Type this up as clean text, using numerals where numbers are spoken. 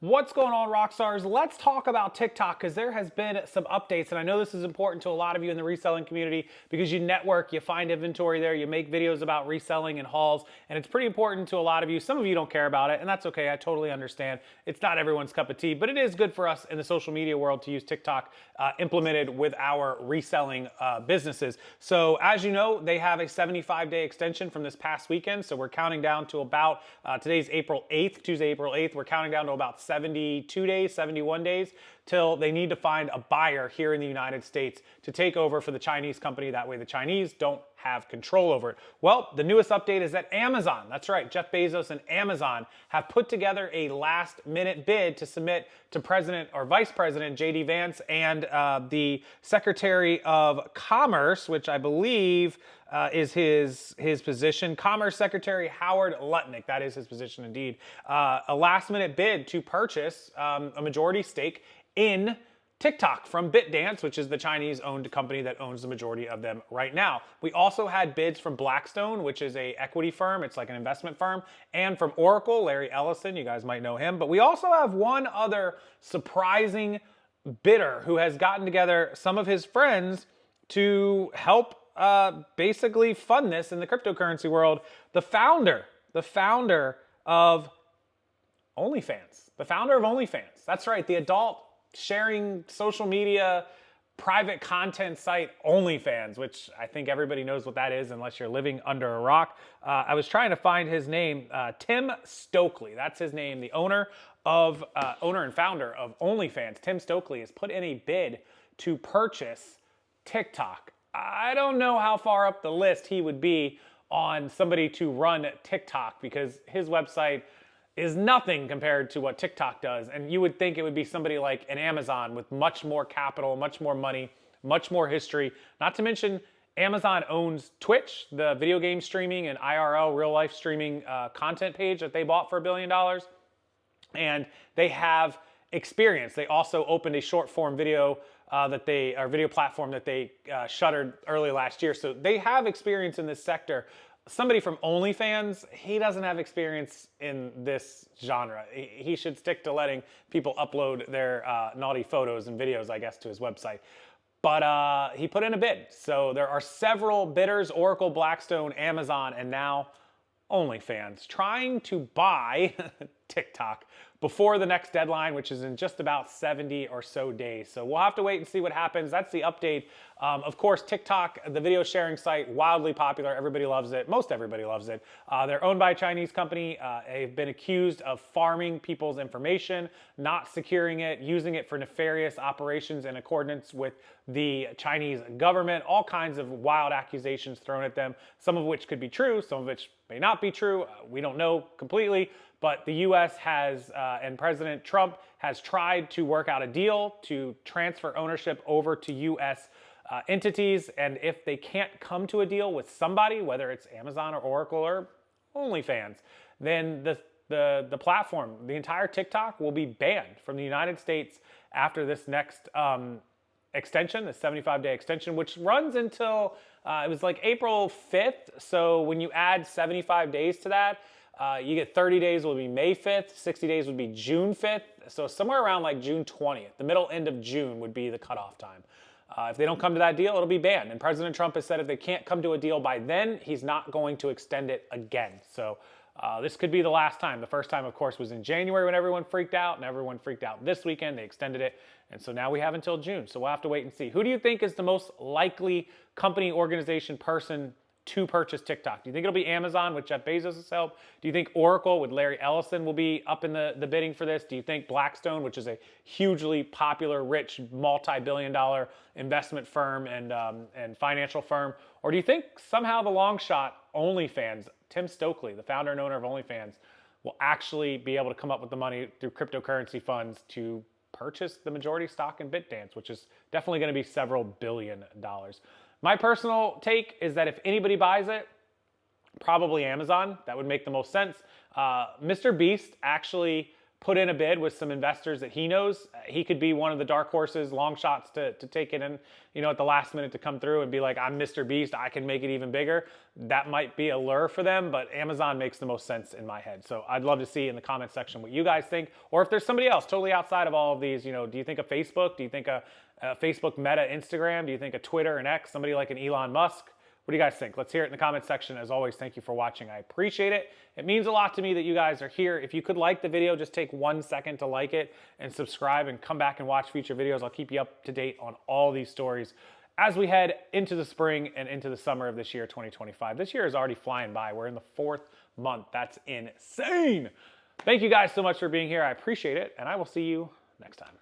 What's going on, rock stars? Let's talk about TikTok because there has been some updates, and I know this is important to a lot of you in the reselling community because you network, you find inventory there, you make videos about reselling and hauls, and it's pretty important to a lot of you. Some of you don't care about it, and that's okay. I totally understand. It's not everyone's cup of tea, but it is good for us in the social media world to use TikTok implemented with our reselling businesses. So as you know, they have a 75-day extension from this past weekend, so we're counting down to about, today's April 8th, Tuesday, April 8th, we're counting down to about 72 days, 71 days till they need to find a buyer here in the United States to take over for the Chinese company. That way the Chinese don't have control over it. Well, the newest update is that Amazon, that's right, Jeff Bezos and Amazon have put together a last minute bid to submit to President or Vice President J.D. Vance and the Secretary of Commerce, which I believe is his position, Commerce Secretary Howard Lutnick. That is his position indeed. A last minute bid to purchase a majority stake in TikTok from ByteDance, which is the Chinese-owned company that owns the majority of them right now. We also had bids from Blackstone, which is a equity firm. It's like an investment firm. And from Oracle, Larry Ellison, you guys might know him. But we also have one other surprising bidder who has gotten together some of his friends to help basically fund this in the cryptocurrency world. The founder of Onlyfans. The founder of Onlyfans. That's right, the adult sharing social media private content site Onlyfans, which I think everybody knows what that is unless you're living under a rock. I was trying to find his name, Tim Stokely. That's his name. The owner and founder of Onlyfans, Tim Stokely, has put in a bid to purchase TikTok. I don't know how far up the list he would be on somebody to run TikTok because his website is nothing compared to what TikTok does. And you would think it would be somebody like an Amazon with much more capital, much more money, much more history. Not to mention, Amazon owns Twitch, the video game streaming and IRL, real life streaming content page that they bought for $1 billion. And they have experience. They also opened a short form video video platform that they shuttered early last year. So they have experience in this sector. Somebody from OnlyFans, he doesn't have experience in this genre. He should stick to letting people upload their naughty photos and videos, I guess, to his website. But he put in a bid. So there are several bidders, Oracle, Blackstone, Amazon, and now OnlyFans, trying to buy TikTok before the next deadline, which is in just about 70 or so days. So we'll have to wait and see what happens. That's the update. Of course, TikTok, the video sharing site, wildly popular. Everybody loves it. Most everybody loves it. They're owned by a Chinese company. They've been accused of farming people's information, not securing it, using it for nefarious operations in accordance with the Chinese government. All kinds of wild accusations thrown at them, some of which could be true, some of which may not be true. We don't know completely. But the U.S. has, and President Trump has tried to work out a deal to transfer ownership over to U.S. Entities. And if they can't come to a deal with somebody, whether it's Amazon or Oracle or OnlyFans, then the platform, the entire TikTok, will be banned from the United States after this next extension, the 75-day extension, which runs until, it was like April 5th. So when you add 75 days to that, you get 30 days will be May 5th, 60 days would be June 5th. So somewhere around like June 20th, the middle end of June would be the cutoff time. If they don't come to that deal, it'll be banned. And President Trump has said if they can't come to a deal by then, he's not going to extend it again. So this could be the last time. The first time, of course, was in January when everyone freaked out, and everyone freaked out this weekend. They extended it. And so now we have until June. So we'll have to wait and see. Who do you think is the most likely company, organization, person to purchase TikTok? Do you think it'll be Amazon with Jeff Bezos' help? Do you think Oracle with Larry Ellison will be up in the bidding for this? Do you think Blackstone, which is a hugely popular, rich, multi-billion-dollar investment firm and financial firm? Or do you think somehow the long shot OnlyFans, Tim Stokely, the founder and owner of OnlyFans, will actually be able to come up with the money through cryptocurrency funds to purchase the majority stock in ByteDance, which is definitely going to be several $1 billion. My personal take is that if anybody buys it, probably Amazon. That would make the most sense. Mr. Beast actually put in a bid with some investors that he knows, he could be one of the dark horses, long shots to take it in, you know, at the last minute to come through and be like, I'm Mr. Beast, I can make it even bigger. That might be a lure for them, but Amazon makes the most sense in my head. So I'd love to see in the comment section what you guys think, or if there's somebody else totally outside of all of these. You know, do you think of Facebook? Do you think a Facebook, Meta, Instagram? Do you think of Twitter and X? Somebody like an Elon Musk? What do you guys think? Let's hear it in the comment section. As always, thank you for watching. I appreciate it. It means a lot to me that you guys are here. If you could like the video, just take 1 second to like it and subscribe and come back and watch future videos. I'll keep you up to date on all these stories as we head into the spring and into the summer of this year, 2025. This year is already flying by. We're in the 4th month. That's insane. Thank you guys so much for being here. I appreciate it, and I will see you next time.